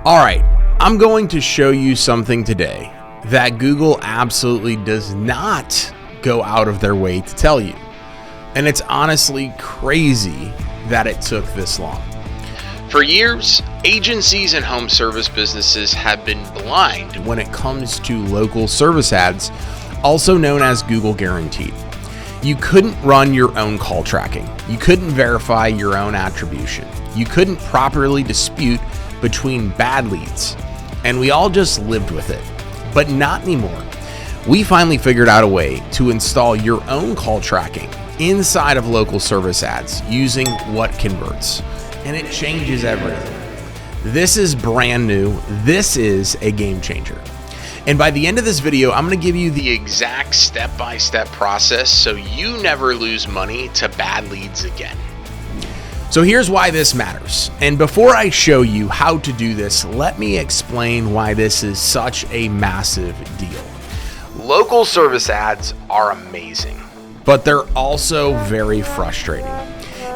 All right, I'm going to show you something today that Google absolutely does not go out of their way to tell you. And it's honestly crazy that it took this long. For years, agencies and home service businesses have been blind When it comes to local service ads, also known as Google Guaranteed, you couldn't run your own call tracking. You couldn't verify your own attribution. You couldn't properly dispute between bad leads. And we all just lived with it. But not anymore. We finally figured out a way to install your own call tracking inside of local service ads using WhatConverts. And it changes everything. This is brand new. This is a game changer. And by the end of this video, I'm going to give you the exact step-by-step process so you never lose money to bad leads again. So here's why this matters. And before I show you how to do this, let me explain why this is such a massive deal. Local service ads are amazing, but they're also very frustrating.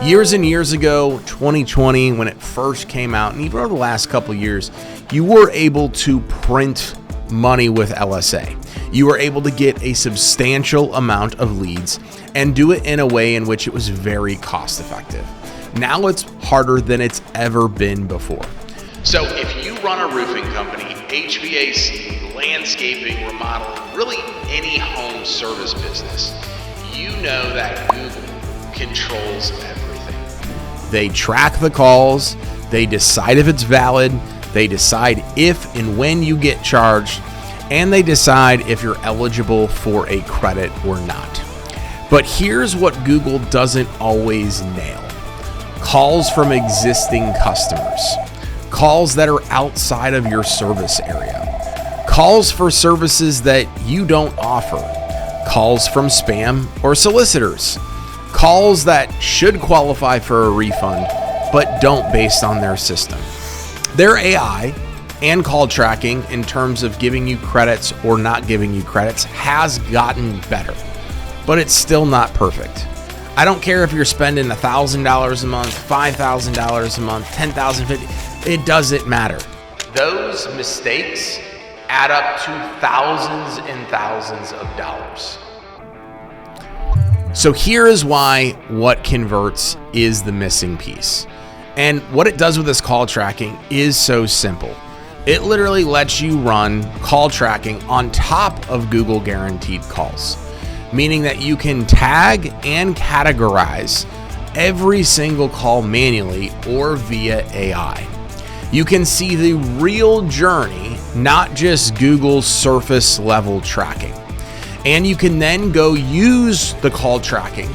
Years and years ago, 2020, when it first came out, and even over the last couple of years, you were able to print money with LSA. You were able to get a substantial amount of leads and do it in a way in which it was very cost effective. Now it's harder than it's ever been before. So if you run a roofing company, HVAC, landscaping, remodeling, really any home service business, you know that Google controls everything. They track the calls, they decide if it's valid, they decide if and when you get charged, and they decide if you're eligible for a credit or not. But here's what Google doesn't always nail. Calls from existing customers, calls that are outside of your service area, calls for services that you don't offer, calls from spam or solicitors, calls that should qualify for a refund but don't based on their system. Their AI and call tracking in terms of giving you credits or not giving you credits has gotten better, but it's still not perfect. I don't care if you're spending $1,000 a month, $5,000 a month, $10,000, it doesn't matter. Those mistakes add up to thousands and thousands of dollars. So here is why WhatConverts is the missing piece. And what it does with this call tracking is so simple. It literally lets you run call tracking on top of Google Guaranteed calls, meaning that you can tag and categorize every single call manually or via AI. You can see the real journey, not just Google's surface level tracking. And you can then go use the call tracking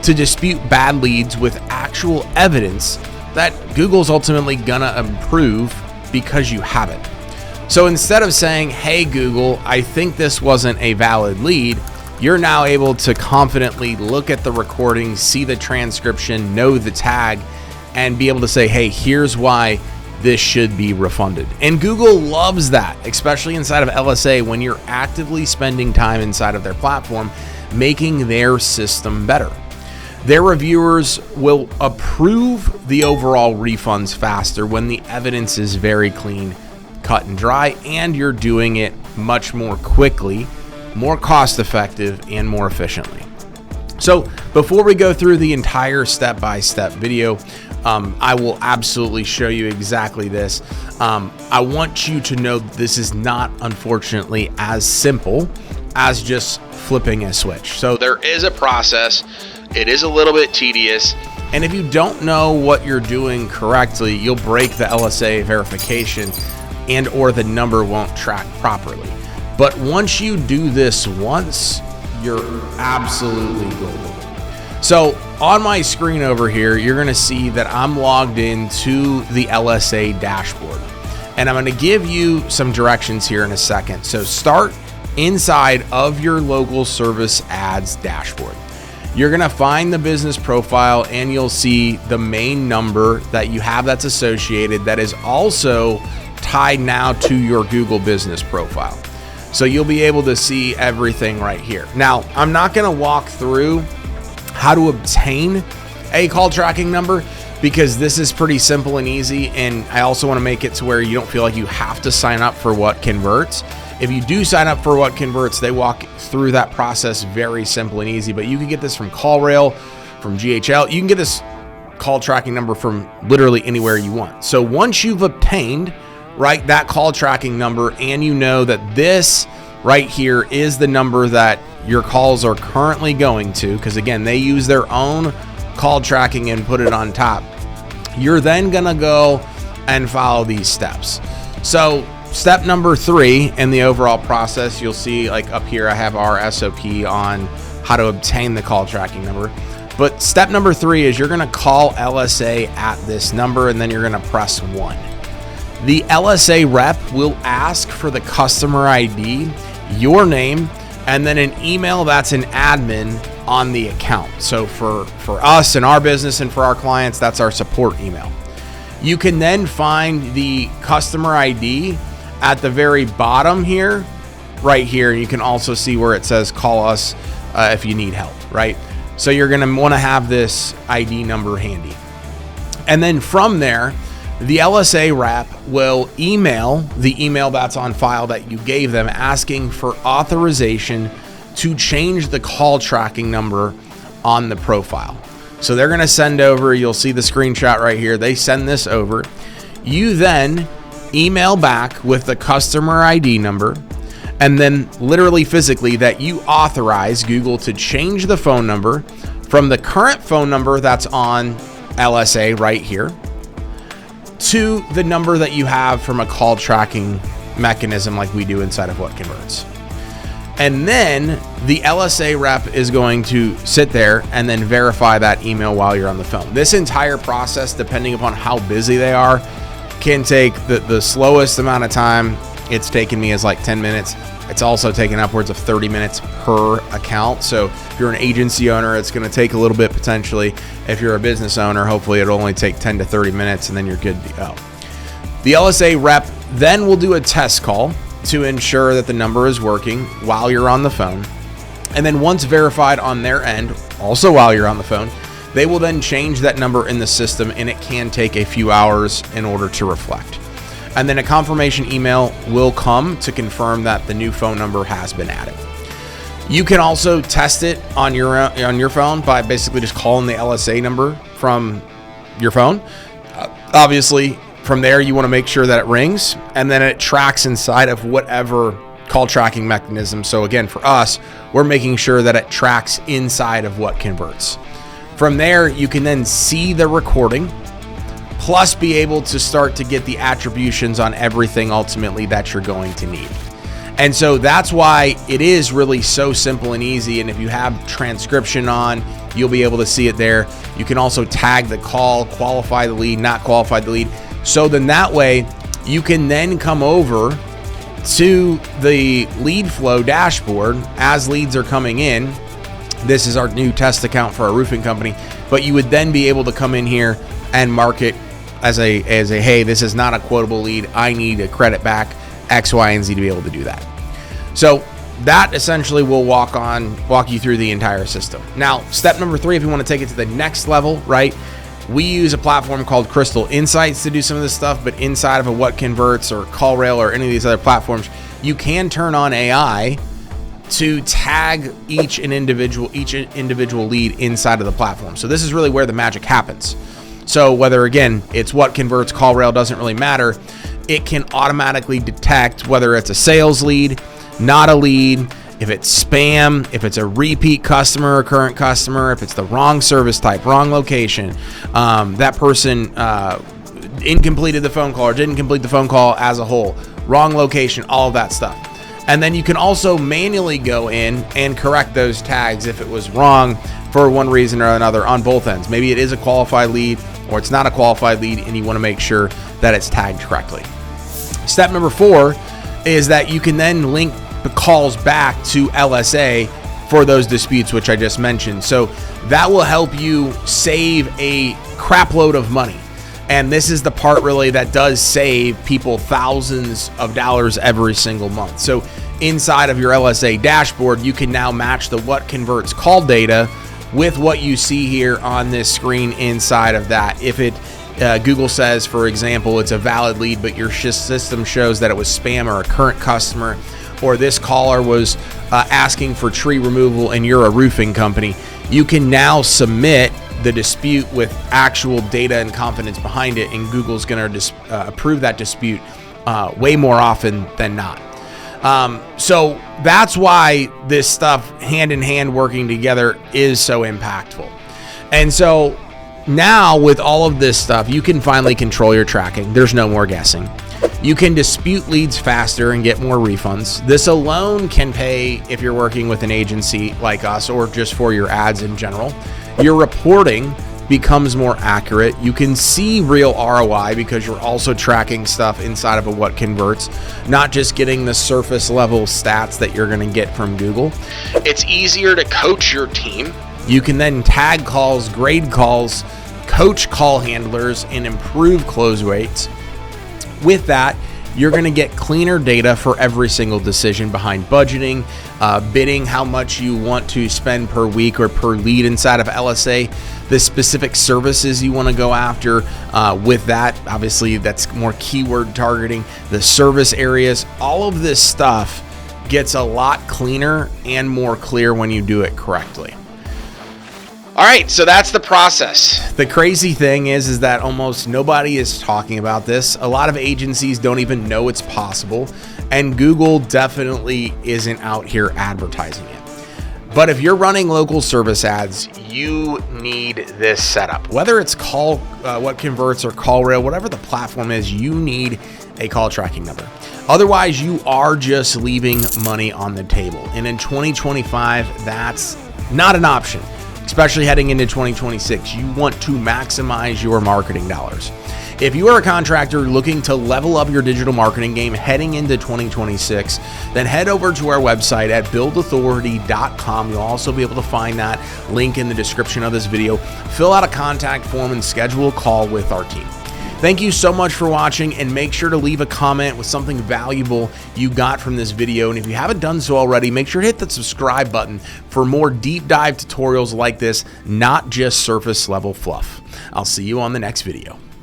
to dispute bad leads with actual evidence that Google's ultimately gonna approve because you have it. So instead of saying, hey Google, I think this wasn't a valid lead, you're now able to confidently look at the recording, see the transcription, know the tag, and be able to say, hey, here's why this should be refunded. And Google loves that, especially inside of LSA when you're actively spending time inside of their platform, making their system better. Their reviewers will approve the overall refunds faster when the evidence is very clean, cut and dry, and you're doing it much more quickly, more cost effective, and more efficiently. So before we go through the entire step-by-step video, I will absolutely show you exactly this. I want you to know this is not, unfortunately, as simple as just flipping a switch. So there is a process. It is a little bit tedious. And if you don't know what you're doing correctly, you'll break the LSA verification and or the number won't track properly. But once you do this once, you're absolutely golden. So on my screen over here, you're gonna see that I'm logged into the LSA dashboard. And I'm gonna give you some directions here in a second. So start inside of your local service ads dashboard. You're gonna find the business profile and you'll see the main number that you have that's associated that is also tied now to your Google business profile. So you'll be able to see everything right here. Now, I'm not gonna walk through how to obtain a call tracking number because this is pretty simple and easy. And I also want to make it to where you don't feel like you have to sign up for WhatConverts. If you do sign up for WhatConverts, they walk through that process very simple and easy. But you can get this from CallRail, from GHL. You can get this call tracking number from literally anywhere you want. So once you've obtained, right, that call tracking number, and you know that this right here is the number that your calls are currently going to, because again, they use their own call tracking and put it on top, you're then gonna go and follow these steps. So step number 3 in the overall process, you'll see like up here, I have our SOP on how to obtain the call tracking number. But step number 3 is you're gonna call LSA at this number, and then you're gonna press 1. The LSA rep will ask for the customer ID, your name, and then an email that's an admin on the account. So for us and our business and for our clients, that's our support email. You can then find the customer ID at the very bottom here, right here. You can also see where it says call us if you need help, right? So you're gonna wanna have this ID number handy. And then from there, the LSA rep will email the email that's on file that you gave them, asking for authorization to change the call tracking number on the profile. So they're gonna send over, you'll see the screenshot right here, they send this over. You then email back with the customer ID number, and then literally physically that you authorize Google to change the phone number from the current phone number that's on LSA right here to the number that you have from a call tracking mechanism like we do inside of WhatConverts. And then the LSA rep is going to sit there and then verify that email while you're on the phone. This entire process, depending upon how busy they are, can take the slowest amount of time it's taken me is like 10 minutes. It's also taken upwards of 30 minutes per account. So if you're an agency owner, it's going to take a little bit potentially. If you're a business owner, hopefully it'll only take 10 to 30 minutes and then you're good to go. The LSA rep then will do a test call to ensure that the number is working while you're on the phone. And then once verified on their end, also while you're on the phone, they will then change that number in the system, and it can take a few hours in order to reflect. And then a confirmation email will come to confirm that the new phone number has been added. You can also test it on your phone by basically just calling the LSA number from your phone. Obviously, from there, you want to make sure that it rings, and then it tracks inside of whatever call tracking mechanism. So again, for us, we're making sure that it tracks inside of WhatConverts. From there, you can then see the recording, plus be able to start to get the attributions on everything ultimately that you're going to need. And so that's why it is really so simple and easy. And if you have transcription on, you'll be able to see it there. You can also tag the call, qualify the lead, not qualify the lead. So then that way you can then come over to the lead flow dashboard as leads are coming in. This is our new test account for our roofing company, but you would then be able to come in here and mark it as a hey, this is not a quotable lead. I need a credit back X, Y, and Z to be able to do that. So that essentially will walk you through the entire system. Now, step number 3, if you want to take it to the next level, right? We use a platform called Crystal Insights to do some of this stuff, but inside of a WhatConverts or CallRail or any of these other platforms, you can turn on AI to tag each individual lead inside of the platform. So this is really where the magic happens. So whether, again, it's WhatConverts, CallRail, doesn't really matter. It can automatically detect whether it's a sales lead, not a lead, if it's spam, if it's a repeat customer or current customer, if it's the wrong service type, wrong location, that person incompleted the phone call or didn't complete the phone call as a whole, wrong location, all of that stuff. And then you can also manually go in and correct those tags if it was wrong for one reason or another on both ends. Maybe it is a qualified lead or it's not a qualified lead, and you want to make sure that it's tagged correctly. Step number 4 is that you can then link the calls back to LSA for those disputes, which I just mentioned. So that will help you save a crap load of money. And this is the part really that does save people thousands of dollars every single month. So inside of your LSA dashboard, you can now match the WhatConverts call data with what you see here on this screen inside of that. If it Google says, for example, it's a valid lead, but your system shows that it was spam or a current customer, or this caller was asking for tree removal and you're a roofing company, you can now submit the dispute with actual data and confidence behind it, and Google's going to approve that dispute way more often than not. So that's why this stuff hand in hand working together is so impactful. And so now with all of this stuff, you can finally control your tracking. There's no more guessing. You can dispute leads faster and get more refunds. This alone can pay if you're working with an agency like us or just for your ads in general. Your reporting becomes more accurate. You can see real ROI because you're also tracking stuff inside of a WhatConverts, not just getting the surface level stats that you're going to get from Google. It's easier to coach your team. You can then tag calls, grade calls, coach call handlers, and improve close rates. With that, you're going to get cleaner data for every single decision behind budgeting, bidding, how much you want to spend per week or per lead inside of LSA, the specific services you want to go after. With that, obviously, that's more keyword targeting, the service areas. All of this stuff gets a lot cleaner and more clear when you do it correctly. All right, so that's the process. The crazy thing is that almost nobody is talking about this. A lot of agencies don't even know it's possible, and Google definitely isn't out here advertising it. But if you're running local service ads, you need this setup. Whether it's WhatConverts or CallRail, whatever the platform is, you need a call tracking number. Otherwise, you are just leaving money on the table. And in 2025, that's not an option. Especially heading into 2026, you want to maximize your marketing dollars. If you are a contractor looking to level up your digital marketing game heading into 2026, then head over to our website at buildauthority.com. You'll also be able to find that link in the description of this video. Fill out a contact form and schedule a call with our team. Thank you so much for watching, and make sure to leave a comment with something valuable you got from this video. And if you haven't done so already, make sure to hit the subscribe button for more deep dive tutorials like this, not just surface level fluff. I'll see you on the next video.